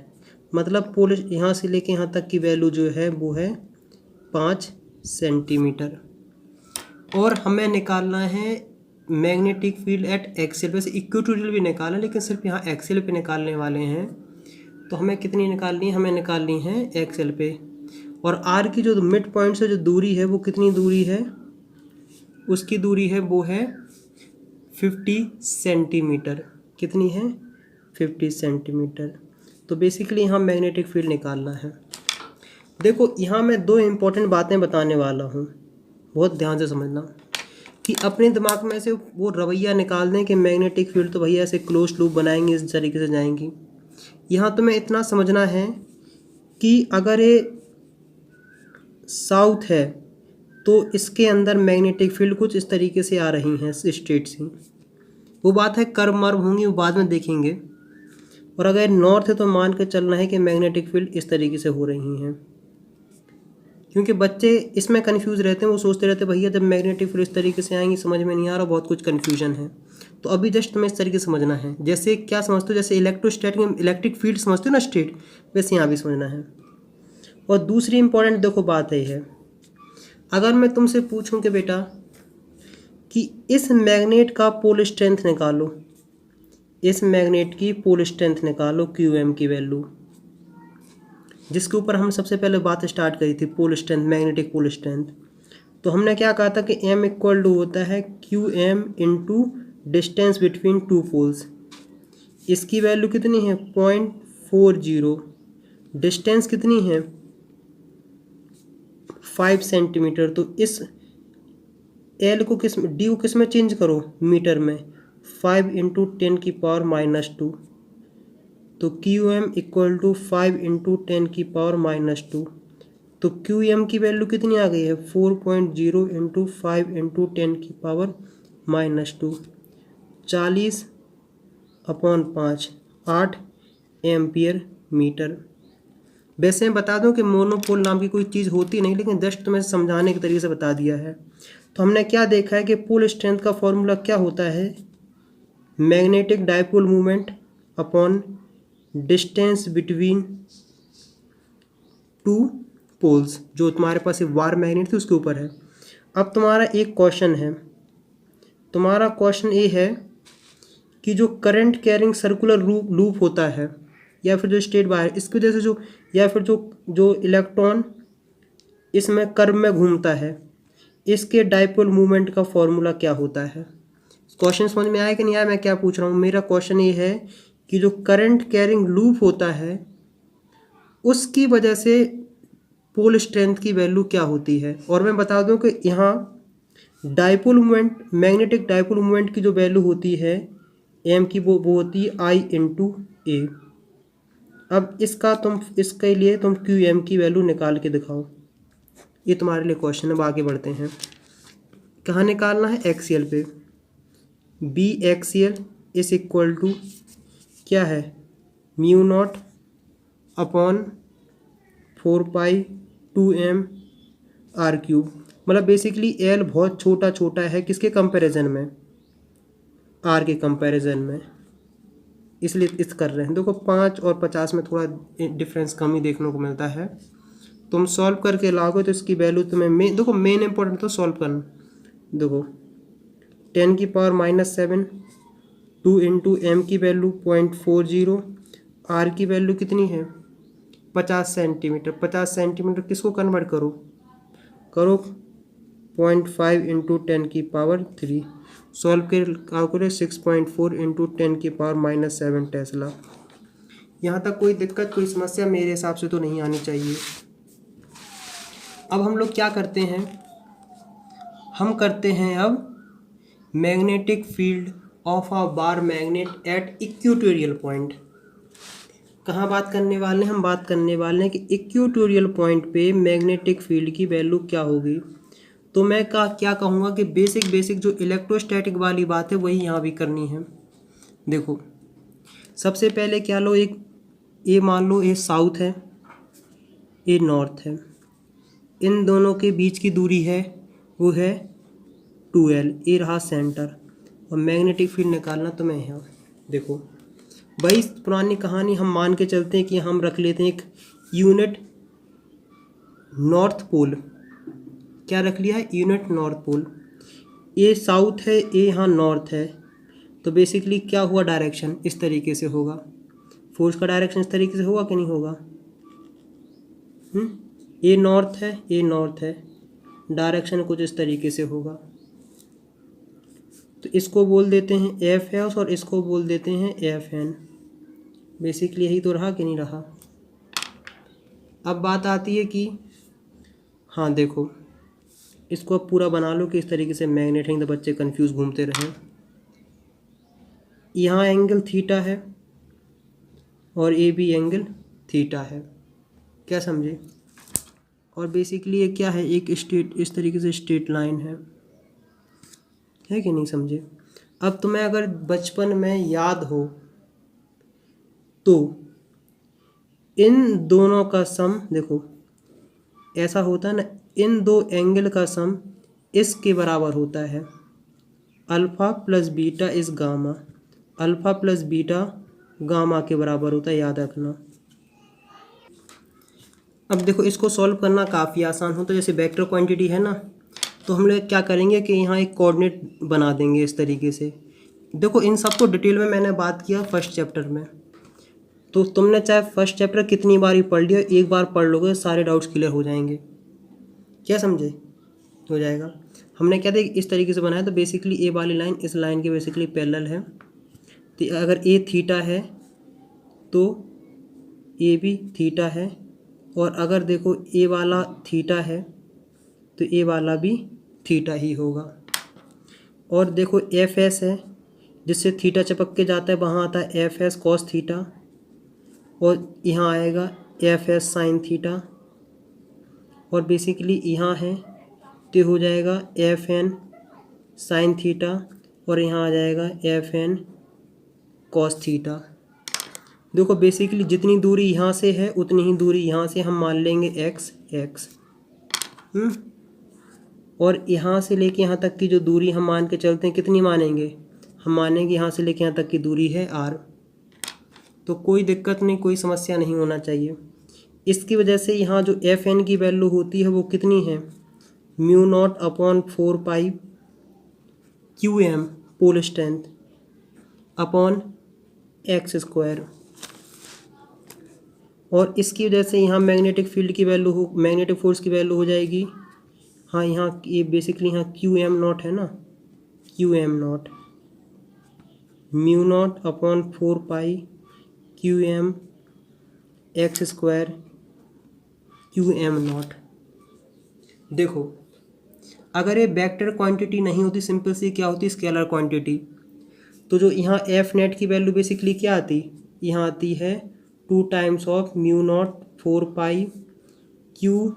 मतलब पोल यहाँ से लेके यहाँ तक की वैल्यू जो है वो है 5 सेंटीमीटर। और हमें निकालना है मैग्नेटिक फील्ड एट एक्सियल। वैसे इक्वेटोरियल भी निकाला, लेकिन सिर्फ यहाँ एक्सियल पे निकालने वाले हैं। तो हमें कितनी निकालनी है? हमें निकालनी है एक्सियल पे। और आर की जो मिड पॉइंट से जो दूरी है वो कितनी दूरी है? उसकी दूरी है वो है 50 सेंटीमीटर। कितनी है? 50 सेंटीमीटर। तो बेसिकली यहाँ मैग्नेटिक फील्ड निकालना है। देखो यहाँ मैं 2 इम्पोर्टेंट बातें बताने वाला हूँ, बहुत ध्यान से समझना। कि अपने दिमाग में से वो रवैया निकाल दें कि मैग्नेटिक फील्ड तो भैया ऐसे क्लोज लूप बनाएंगे, इस तरीके से जाएंगी। यहाँ तुम्हें इतना समझना है कि अगर ये साउथ है तो इसके अंदर मैग्नेटिक फील्ड कुछ इस तरीके से आ रही हैं स्ट्रेट से। वो बात है कर्व मर्व होंगी, वो बाद में देखेंगे। और अगर नॉर्थ है तो मान के चलना है कि मैग्नेटिक फील्ड इस तरीके से हो रही हैं। क्योंकि बच्चे इसमें कंफ्यूज रहते हैं, वो सोचते रहते हैं भैया जब मैग्नेटिक फील्ड इस तरीके से आएंगी समझ में नहीं आ रहा, बहुत कुछ कन्फ्यूजन है। तो अभी जस्ट तुम्हें इस तरीके से समझना है। जैसे क्या समझते हो, जैसे इलेक्ट्रोस्टैटिक इलेक्ट्रिक फील्ड समझते हो ना स्ट्रेट, वैसे यहाँ भी समझना है। और दूसरी इंपॉर्टेंट देखो बात है, अगर मैं तुमसे पूछूं कि बेटा कि इस मैग्नेट का पोल स्ट्रेंथ निकालो, इस मैग्नेट की पोल स्ट्रेंथ निकालो QM की वैल्यू, जिसके ऊपर हम सबसे पहले बात स्टार्ट करी थी, pole strength, magnetic pole strength. तो हमने क्या कहा था कि M इक्वल टू होता है QM into distance between 2 poles. इसकी वैल्यू कितनी है? 0.40। डिस्टेंस कितनी है? 5 सेंटीमीटर। तो इस L को D को किस में चेंज करो? मीटर में। 5 इंटू 10⁻²। तो QM इक्वल टू 5 इंटू 10⁻²। तो QM की वैल्यू कितनी आ गई है? 4.0 इंटू 5 इंटू 10⁻²। 40/5, 8 ampere metre. वैसे मैं बता दूं कि मोनोपोल नाम की कोई चीज़ होती नहीं, लेकिन जस्ट तुम्हें समझाने के तरीके से बता दिया है। तो हमने क्या देखा है कि पोल स्ट्रेंथ का फॉर्मूला क्या होता है? Magnetic dipole movement upon distance between two poles, जो तुम्हारे पास एक वार मैग्नेट थी उसके ऊपर है। अब तुम्हारा एक क्वेश्चन है, तुम्हारा क्वेश्चन ये है कि जो करंट कैरिंग सर्कुलर लूप होता है या फिर जो स्टेट वायर, इसकी वजह से जो या फिर जो जो इलेक्ट्रॉन इसमें कर्व में घूमता है, इसके डाइपोल मूवमेंट का फॉर्मूला क्या होता है। क्वेश्चन समझ में आया कि नहीं आया मैं क्या पूछ रहा हूँ। मेरा क्वेश्चन ये है कि जो करंट कैरिंग लूप होता है उसकी वजह से पोल स्ट्रेंथ की वैल्यू क्या होती है। और मैं बता दूं कि यहाँ dipole movement, magnetic dipole movement की जो वैल्यू होती है एम की, वो होती है आई इंटू ए। अब इसके लिए तुम क्यू एम की वैल्यू निकाल के दिखाओ। ये तुम्हारे लिए क्वेश्चन है। अब आगे बढ़ते हैं। कहाँ निकालना है? एक्सीएल पे। B axial is equal to क्या है? Mu not upon 4π2m R cube. मतलब बेसिकली एल बहुत छोटा छोटा है किसके कंपैरिजन में? आर के कंपैरिजन में, इसलिए इस कर रहे हैं। देखो 5 और 50 में थोड़ा डिफरेंस कम ही देखने को मिलता है। तुम सॉल्व करके लाओगे तो इसकी वैल्यू तुम्हें देखो मेन इंपॉर्टेंट तो सॉल्व करना। देखो 10⁻⁻7 2 इंटू एम की वैल्यू 0.40, आर की वैल्यू कितनी है? 50 सेंटीमीटर। 50 सेंटीमीटर किसको कन्वर्ट करो 0.5 इंटू 10⁻3। सॉल्व कर कैलकुलेट 6.4 इंटू 10⁻⁻7 टेस्ला। यहाँ तक कोई दिक्कत, कोई समस्या मेरे हिसाब से तो नहीं आनी चाहिए। अब हम लोग क्या करते हैं? हम करते हैं अब magnetic field of a bar magnet at equatorial point. कहाँ बात करने वाले हैं? हम बात करने वाले हैं कि इक्वेटोरियल पॉइंट पे मैग्नेटिक फील्ड की वैल्यू क्या होगी। तो मैं क्या कहूँगा कि बेसिक जो इलेक्ट्रोस्टैटिक वाली बात है वही यहाँ भी करनी है। देखो सबसे पहले क्या लो, एक ये मान लो ये साउथ है, ये नॉर्थ है, इन दोनों के बीच की दूरी है वो है 2L। ये रहा सेंटर, और मैग्नेटिक फील्ड निकालना तो मैं यहाँ। देखो भाई पुरानी कहानी हम मान के चलते हैं कि हम रख लेते हैं एक यूनिट नॉर्थ पोल। क्या रख लिया है? Unit north pole. ये साउथ है, ये यहाँ नॉर्थ है, तो बेसिकली क्या हुआ? डायरेक्शन इस तरीके से होगा। फोर्स का डायरेक्शन इस तरीके से होगा कि नहीं होगा? ये नॉर्थ है, ये नॉर्थ है, डायरेक्शन कुछ इस तरीके से होगा। तो इसको बोल देते हैं एफ एस और इसको बोल देते हैं एफ एन। बेसिकली यही तो रहा कि नहीं रहा। अब बात आती है कि हाँ देखो इसको अब पूरा बना लो कि इस तरीके से मैग्नेट है, तो बच्चे कंफ्यूज घूमते रहें। यहाँ एंगल थीटा है और ये भी एंगल थीटा है, क्या समझे? और बेसिकली ये क्या है? एक स्ट्रेट, इस तरीके से स्ट्रेट लाइन है कि नहीं समझे? अब तुम्हें अगर बचपन में याद हो तो इन दोनों का सम, देखो ऐसा होता है ना, इन दो एंगल का सम इसके बराबर होता है। अल्फ़ा प्लस बीटा इस gamma, alpha plus beta gamma के बराबर होता है, याद रखना। अब देखो इसको सॉल्व करना काफ़ी आसान होता है। जैसे वेक्टर क्वांटिटी है ना, तो हम लोग क्या करेंगे कि यहाँ एक कोऑर्डिनेट बना देंगे इस तरीके से। देखो इन सब को डिटेल में मैंने बात किया फर्स्ट चैप्टर में, तो तुमने चाहे फर्स्ट चैप्टर कितनी बार ही पढ़ लिया, एक बार पढ़ लोगे सारे डाउट्स क्लियर हो जाएंगे, क्या समझे? हो जाएगा। हमने क्या देखा इस तरीके से बनाया, तो बेसिकली ए वाली लाइन इस लाइन के बेसिकली पैरेलल है। तो अगर ए थीटा है तो ए भी थीटा है, और अगर देखो ए वाला थीटा है तो ए वाला भी थीटा ही होगा। और देखो एफ एस है, जिससे थीटा चिपक के जाता है, वहाँ आता है एफ एस कॉस थीटा, और यहाँ आएगा एफ एस साइन थीटा, और बेसिकली यहाँ है तो हो जाएगा एफ एन साइन थीटा, और यहाँ आ जाएगा एफ एन कॉस थीटा। देखो बेसिकली जितनी दूरी यहाँ से है उतनी ही दूरी यहाँ से हम मान लेंगे एक्स। और यहाँ से लेके यहाँ तक की जो दूरी हम मान के चलते हैं, कितनी मानेंगे? हम मानेंगे यहाँ से लेके यहाँ तक की दूरी है आर। तो कोई दिक्कत नहीं, कोई समस्या नहीं होना चाहिए। इसकी वजह से यहाँ जो एफ एन की वैल्यू होती है वो कितनी है, mu not upon 4 pi Q M pole strength upon X square. और इसकी वजह से यहाँ मैग्नेटिक फील्ड की वैल्यू हो, मैग्नेटिक फोर्स की वैल्यू हो जाएगी, हाँ यहाँ ये बेसिकली यहाँ क्यू एम नॉट है ना, Q M naught mu not upon 4 pi Q M X square Q M naught. देखो अगर ये वेक्टर क्वांटिटी नहीं होती, सिंपल सी क्या होती, स्केलर क्वांटिटी, तो जो यहाँ एफ नेट की वैल्यू बेसिकली क्या आती, यहाँ आती है 2 times of mu naught 4 pi Q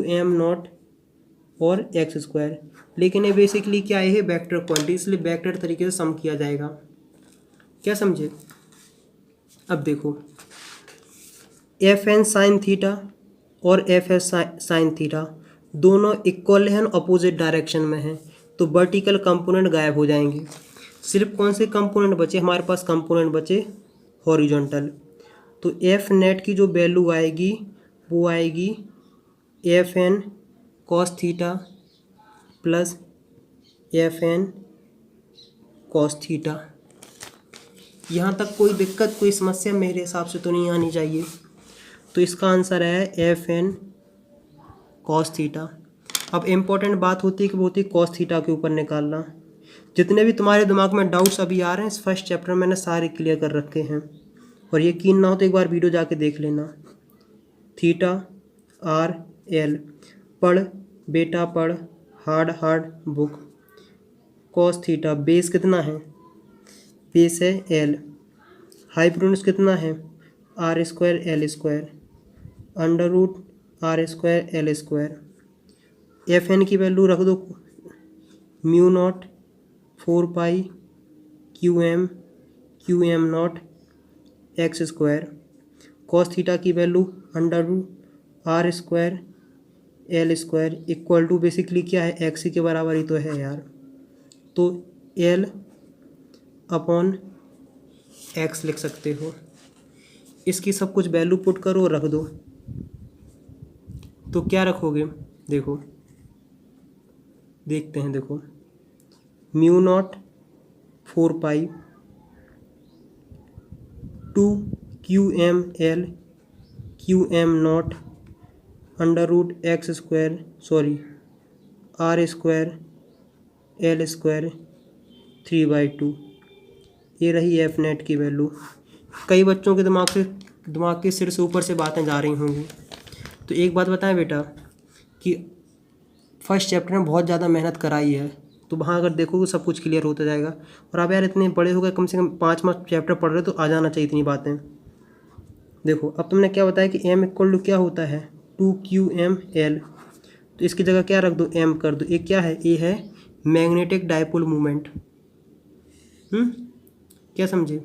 M naught और एक्स स्क्वायर। लेकिन ये बेसिकली क्या है, वेक्टर क्वांटिटी, इसलिए वेक्टर तरीके से सम किया जाएगा। क्या समझे? अब देखो एफ एन साइन थीटा और एफ एस साइन थीटा दोनों इक्वल हैं, अपोजिट डायरेक्शन में हैं, तो वर्टिकल कंपोनेंट गायब हो जाएंगे। सिर्फ कौन से कंपोनेंट बचे हमारे पास, कंपोनेंट बचे हॉरिजॉन्टल। तो एफ नेट की जो वैल्यू आएगी वो आएगी F N cos theta plus F N cos theta. यहाँ तक कोई दिक्कत, कोई समस्या मेरे हिसाब से तो नहीं आनी चाहिए। तो इसका आंसर है एफ एन कॉस थीटा। अब इम्पोर्टेंट बात होती है कि वो होती है कॉस थीटा के ऊपर निकालना। जितने भी तुम्हारे दिमाग में डाउट्स अभी आ रहे हैं, इस फर्स्ट चैप्टर में मैंने सारे क्लियर कर रखे हैं, और यकीन ना हो तो एक बार वीडियो जाके देख लेना। थीटा आर एल, पढ़ बेटा पढ़, hard book. Cos theta base कितना है, बेस है एल, हाइपोटेन्यूज कितना है R square L square, under root R square L square. F N की वैल्यू रख दो mu not 4 pi Q M naught X square. Cos theta की value under root R square L square equal to basically क्या है, x के बराबर ही तो है यार, तो एल अपॉन एक्स लिख सकते हो। इसकी सब कुछ वैल्यू पुट करो और रख दो, तो क्या रखोगे, देखो देखते हैं। देखो mu not 4 pi 2 Q M naught under root X square R square L square 3/2। ये रही एफ नेट की वैल्यू। कई बच्चों के दिमाग के सिर से ऊपर से बातें जा रही होंगी। तो एक बात बताएं बेटा कि फर्स्ट चैप्टर में बहुत ज़्यादा मेहनत कराई है, तो वहाँ अगर देखोगे सब कुछ क्लियर होता जाएगा। और आप यार इतने बड़े हो गए, कम से कम 5 चैप्टर पढ़ रहे, तो आ जाना चाहिए इतनी बातें। देखो अब तुमने क्या बताया कि एम इक्वल टू क्या होता है 2QML, तो इसकी जगह क्या रख दो, एम कर दो। ये क्या है, ये है मैग्नेटिक डायपोल मूवमेंट। क्या समझे?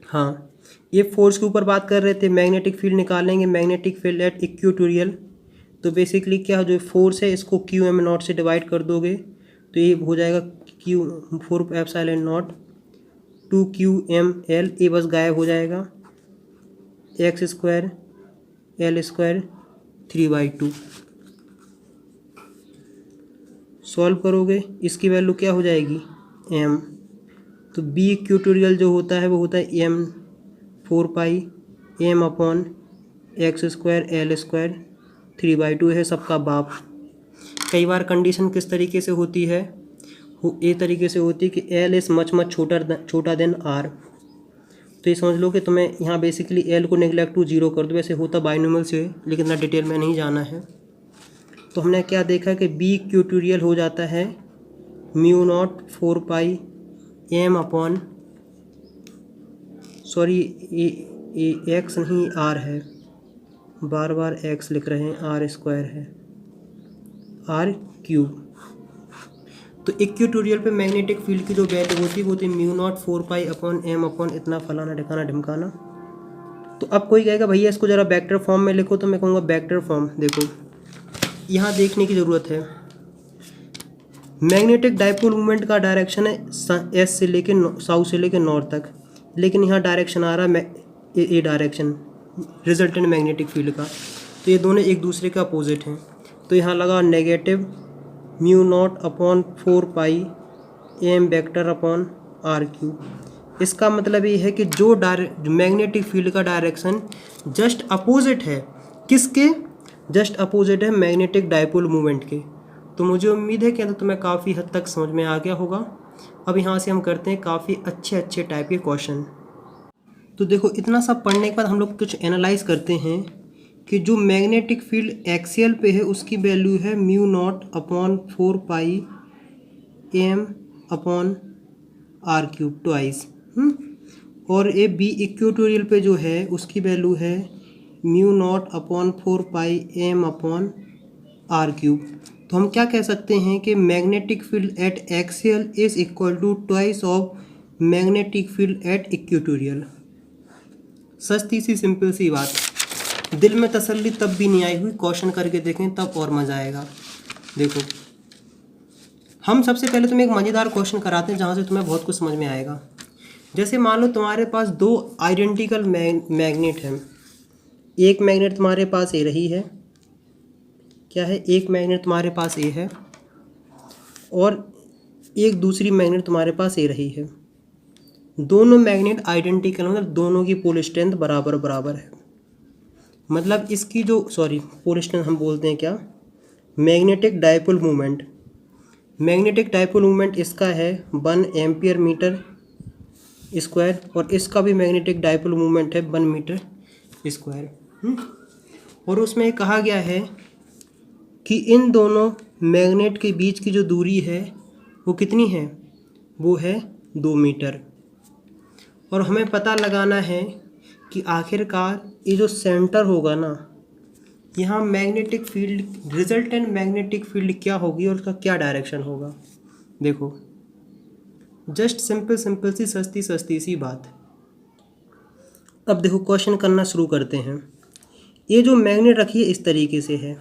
हाँ, ये फोर्स के ऊपर बात कर रहे थे, मैग्नेटिक फील्ड निकालेंगे, मैग्नेटिक फील्ड एट इक्वेटोरियल। तो बेसिकली क्या जो फोर्स है इसको क्यू एम नॉट से डिवाइड कर दोगे, तो ये हो जाएगा Q 4πε0 2QML। ये बस गायब हो जाएगा, x square L square 3/2। Solve करोगे इसकी वैल्यू क्या हो जाएगी, m। तो बी इक्वेटोरियल जो होता है वो होता है m 4 पाई m upon X square L square 3/2 है सबका बाप। कई बार कंडीशन किस तरीके से होती है, ये तरीके से होती है कि एल इज़ मच छोटा देन आर। तो ये समझ लो कि तुम्हें यहाँ बेसिकली एल को नेग्लेक्ट टू 0 कर दो। वैसे होता बाइनोमियल से, लेकिन इतना डिटेल में नहीं जाना है। तो हमने क्या देखा कि बी इक्वेटोरियल हो जाता है mu not 4 pi M upon ये एक्स नहीं आर है, बार बार एक्स लिख रहे हैं, आर स्क्वायर है आर क्यूब। तो इक्वेटोरियल पे मैग्नेटिक फील्ड की जो वैल्यू होती है mu not 4 pi upon M upon इतना फलाना ढिकाना ढिमकाना। तो अब कोई कहेगा भैया इसको ज़रा वेक्टर फॉर्म में लिखो, तो मैं कहूँगा वेक्टर फॉर्म। देखो यहाँ देखने की ज़रूरत है, मैग्नेटिक डाइपोल मूवमेंट का डायरेक्शन है एस से लेके साउथ से लेके नॉर्थ तक, लेकिन यहाँ डायरेक्शन आ रहा है ए डायरेक्शन रिजल्टेंट मैग्नेटिक फील्ड का, तो ये दोनों एक दूसरे के अपोजिट हैं। तो यहाँ लगा negative mu not upon 4 pi M vector upon R cube. इसका मतलब ये है कि जो मैग्नेटिक फील्ड का डायरेक्शन जस्ट अपोजिट है, किसके? जस्ट अपोजिट है मैग्नेटिक डाइपोल मूवमेंट के। तो मुझे उम्मीद है कि तो तुम्हें काफ़ी हद तक समझ में आ गया होगा। अब यहाँ से हम करते हैं काफ़ी अच्छे टाइप के क्वेश्चन। तो देखो, इतना सब पढ़ने के बाद हम लोग कुछ एनालाइज करते हैं कि जो मैग्नेटिक फील्ड एक्सियल पे है उसकी वैल्यू है mu not upon 4 pi M upon R cube twice. और ए बी इक्वेटोरियल पे जो है उसकी वैल्यू है mu not upon 4 pi M upon R cube. तो हम क्या कह सकते हैं कि magnetic field at axial is equal to twice of magnetic field at equatorial. सस्ती सी सिंपल सी बात, दिल में तसल्ली तब भी नहीं आई हुई, क्वेश्चन करके देखें तब और मज़ा आएगा। देखो, हम सबसे पहले तुम्हें एक मज़ेदार क्वेश्चन कराते हैं जहाँ से तुम्हें बहुत कुछ समझ में आएगा। जैसे मान लो तुम्हारे पास दो आइडेंटिकल मैग्नेट हैं। एक मैग्नेट तुम्हारे पास ए रही है, क्या है? एक मैग्नेट तुम्हारे पास ए है और एक दूसरी मैग्नेट तुम्हारे पास ए रही है। दोनों मैग्नेट आइडेंटिकल, मतलब दोनों की पोल स्ट्रेंथ बराबर बराबर है। मतलब इसकी जो पोल स्ट्रेंथ हम बोलते हैं क्या? Magnetic dipole movement. Magnetic dipole movement इसका है 1 एम्पियर मीटर स्क्वायर और इसका भी मैग्नेटिक डाइपोल मूवमेंट है 1 मीटर स्क्वायर। और उसमें कहा गया है कि इन दोनों मैग्नेट के बीच की जो दूरी है वो कितनी है? वो है 2 मीटर। और हमें पता लगाना है कि आखिरकार ये जो सेंटर होगा ना, यहाँ magnetic field, resultant magnetic field क्या होगी और उसका क्या डायरेक्शन होगा। देखो, जस्ट सिंपल सी सस्ती सी बात। अब देखो, क्वेश्चन करना शुरू करते हैं। ये जो मैग्नेट रखी है इस तरीके से है,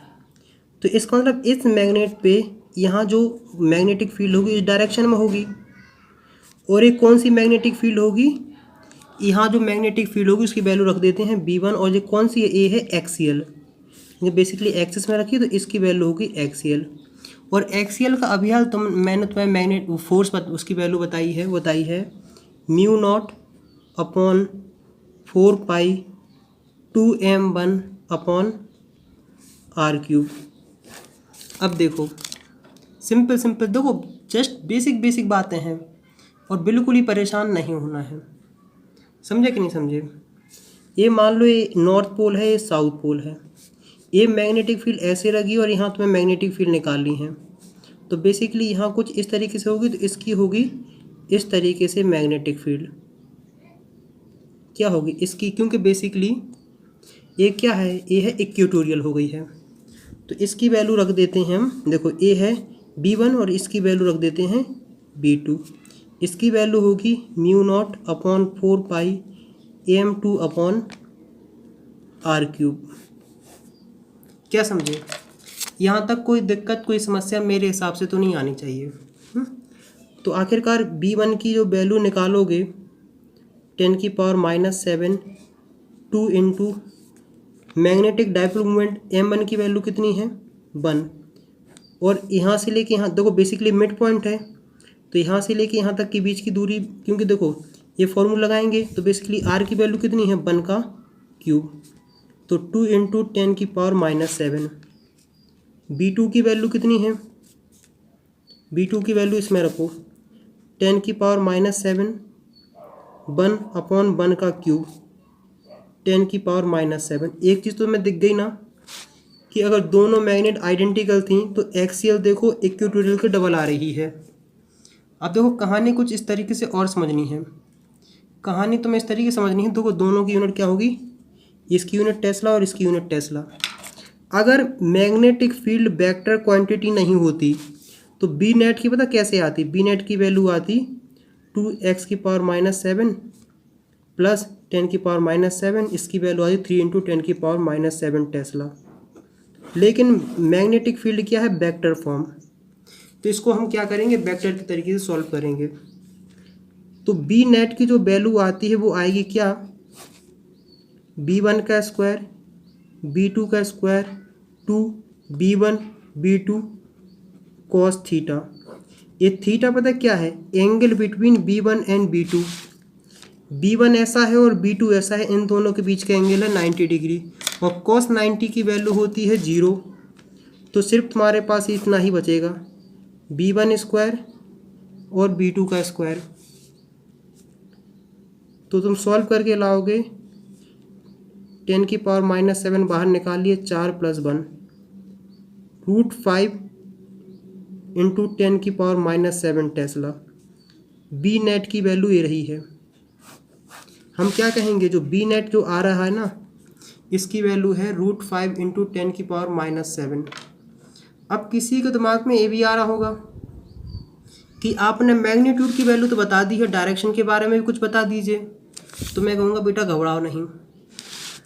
तो इसका मतलब इस मैग्नेट पे यहाँ जो मैग्नेटिक फील्ड होगी इस डायरेक्शन में होगी। और एक कौन सी मैग्नेटिक फील्ड होगी? यहाँ जो मैग्नेटिक फील्ड होगी उसकी वैल्यू रख देते हैं B1। और ये कौन सी है? ए है एक्सियल, ये बेसिकली एक्सिस में रखी है, तो इसकी वैल्यू होगी एक्सियल। और एक्सियल का अभी हाल मैंने तुम्हें मैग्नेट फोर्स उसकी वैल्यू बताई है mu not upon 4 pi 2m1 upon R cube. अब देखो, सिंपल देखो, जस्ट बेसिक बातें हैं और बिल्कुल ही परेशान नहीं होना है। समझे कि नहीं समझे? ये मान लो ये नॉर्थ पोल है, ये साउथ पोल है। ये मैग्नेटिक फील्ड ऐसे लगी और यहाँ तुम्हें मैग्नेटिक फील्ड निकालनी है। तो बेसिकली यहाँ कुछ इस तरीके से होगी, तो इसकी होगी इस तरीके से मैग्नेटिक फील्ड। क्या होगी इसकी? क्योंकि बेसिकली ये क्या है? ये है इक्वेटोरियल हो गई है, तो इसकी वैल्यू रख देते हैं हम। देखो, ए है B1 और इसकी वैल्यू रख देते हैं B2। इसकी वैल्यू होगी mu not upon 4 pi AM2 upon R cube. क्या समझे? यहाँ तक कोई दिक्कत, कोई समस्या मेरे हिसाब से तो नहीं आनी चाहिए। तो आखिरकार B1 की जो वैल्यू निकालोगे 10⁻⁻7 2 into magnetic dipole movement M1 की वैल्यू कितनी है? 1। और यहाँ से लेके यहाँ देखो, बेसिकली मिड पॉइंट है, तो यहाँ से लेके यहाँ तक के बीच की दूरी, क्योंकि देखो ये फॉर्मूला लगाएंगे तो बेसिकली R की वैल्यू कितनी है? 1 का क्यूब, तो 2 इंटू 10⁻⁻7। B2 की वैल्यू कितनी है? B2 की वैल्यू इसमें रखो 10⁻⁻7 1 अपॉन 1 का क्यूब 10⁻⁻7। एक चीज़ तो मैं दिख गई ना कि अगर दोनों मैग्नेट आइडेंटिकल थी तो एक्सियल देखो इक्वेटोरियल के डबल आ रही है। अब देखो, कहानी कुछ इस तरीके से और समझनी है। कहानी तुम्हें इस तरीके से समझनी है। देखो, दोनों की यूनिट क्या होगी? इसकी यूनिट टेस्ला और इसकी यूनिट टेस्ला। अगर मैग्नेटिक फील्ड वेक्टर क्वांटिटी नहीं होती तो बी नेट की पता कैसे आती? बी नेट की वैल्यू आती 2x⁻⁻7 प्लस 10⁻⁻7, इसकी वैल्यू आती 3 इंटू 10⁻⁻7 टेस्ला। लेकिन मैग्नेटिक फील्ड क्या है? Vector form. तो इसको हम क्या करेंगे, वेक्टर के तरीके से सॉल्व करेंगे। तो बी नेट की जो वैल्यू आती है वो आएगी क्या, b1 का स्क्वायर b2 का square 2 b1 b2 cos theta. ये थीटा पता क्या है, angle between b1 and b2। b1 ऐसा है और b2 ऐसा है, इन दोनों के बीच का एंगल है 90 डिग्री, और cos 90 की वैल्यू होती है 0। तो सिर्फ तुम्हारे पास इतना ही बचेगा, b1 स्क्वायर और b2 का स्क्वायर। तो तुम सॉल्व करके लाओगे 10⁻⁻7 बाहर निकालिए, 4 + 1 √5 इंटू 10⁻⁻7 टेस्ला। बी नेट की वैल्यू ये रही है। हम क्या कहेंगे, जो बी नेट जो आ रहा है ना, इसकी वैल्यू है √5 इंटू 10⁻⁻7। अब किसी के दिमाग में ये भी आ रहा होगा कि आपने मैग्नीट्यूड की वैल्यू तो बता दी है, डायरेक्शन के बारे में भी कुछ बता दीजिए। तो मैं कहूँगा बेटा घबराओ नहीं,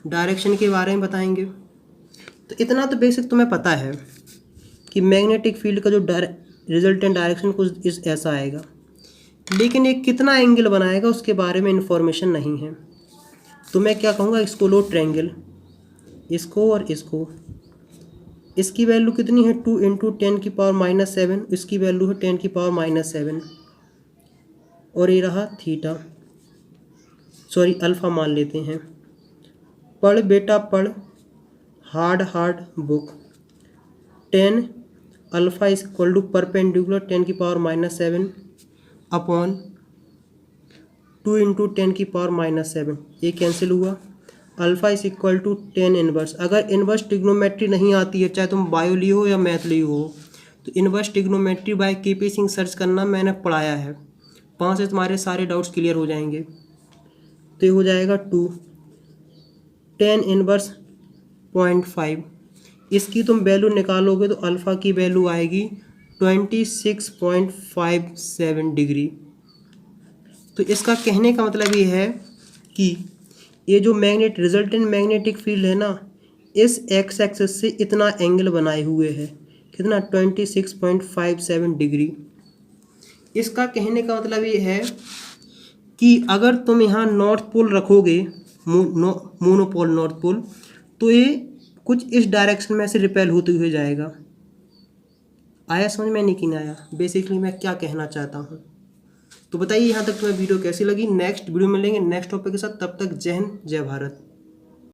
डायरेक्शन के बारे में बताएंगे। तो इतना तो बेसिक तुम्हें पता है कि मैग्नेटिक फील्ड का जो रिजल्टेंट डायरेक्शन कुछ इस ऐसा आएगा, लेकिन एक कितना एंगल बनाएगा उसके बारे में इंफॉर्मेशन नहीं है। तो मैं क्या कहूँगा, इसको लो ट्रायंगल, इसको और इसको, इसकी वैल्यू कितनी है 2 इंटू 10⁻⁻7, इसकी वैल्यू है 10⁻⁻7, और ये रहा थीटा, सॉरी अल्फ़ा मान लेते हैं। पढ़ बेटा पढ़, hard book. 10 alpha is equal to perpendicular 10⁻⁻7 upon 2 into 10⁻⁻7, ये कैंसिल हुआ। Alpha is equal to 10 inverse. अगर इनवर्स ट्रिग्नोमेट्री नहीं आती है, चाहे तुम बायो लिए हो या मैथ लिए हो, तो inverse trigonometry by K P Singh search करना, मैंने पढ़ाया है। 5 से तुम्हारे सारे डाउट्स क्लियर हो जाएंगे। तो ये हो जाएगा 2 10 इनवर्स 0.5। इसकी तुम वैल्यू निकालोगे तो अल्फ़ा की वैल्यू आएगी 26.57 डिग्री। तो इसका कहने का मतलब ये है कि ये जो रिजल्टेंट मैग्नेटिक फील्ड है ना, इस एक्स एक्सिस से इतना एंगल बनाए हुए है, कितना 26.57 डिग्री। इसका कहने का मतलब ये है कि अगर तुम यहाँ नॉर्थ पोल रखोगे, मोनोपोल नॉर्थ पोल, तो ये कुछ इस डायरेक्शन में से रिपेल होते हुए जाएगा। आया समझ में, नहीं कि नहीं आया, बेसिकली मैं क्या कहना चाहता हूँ। तो बताइए यहाँ तक तुम्हें वीडियो कैसी लगी। नेक्स्ट वीडियो मिलेंगे नेक्स्ट टॉपिक के साथ, तब तक जय हिंद जय भारत।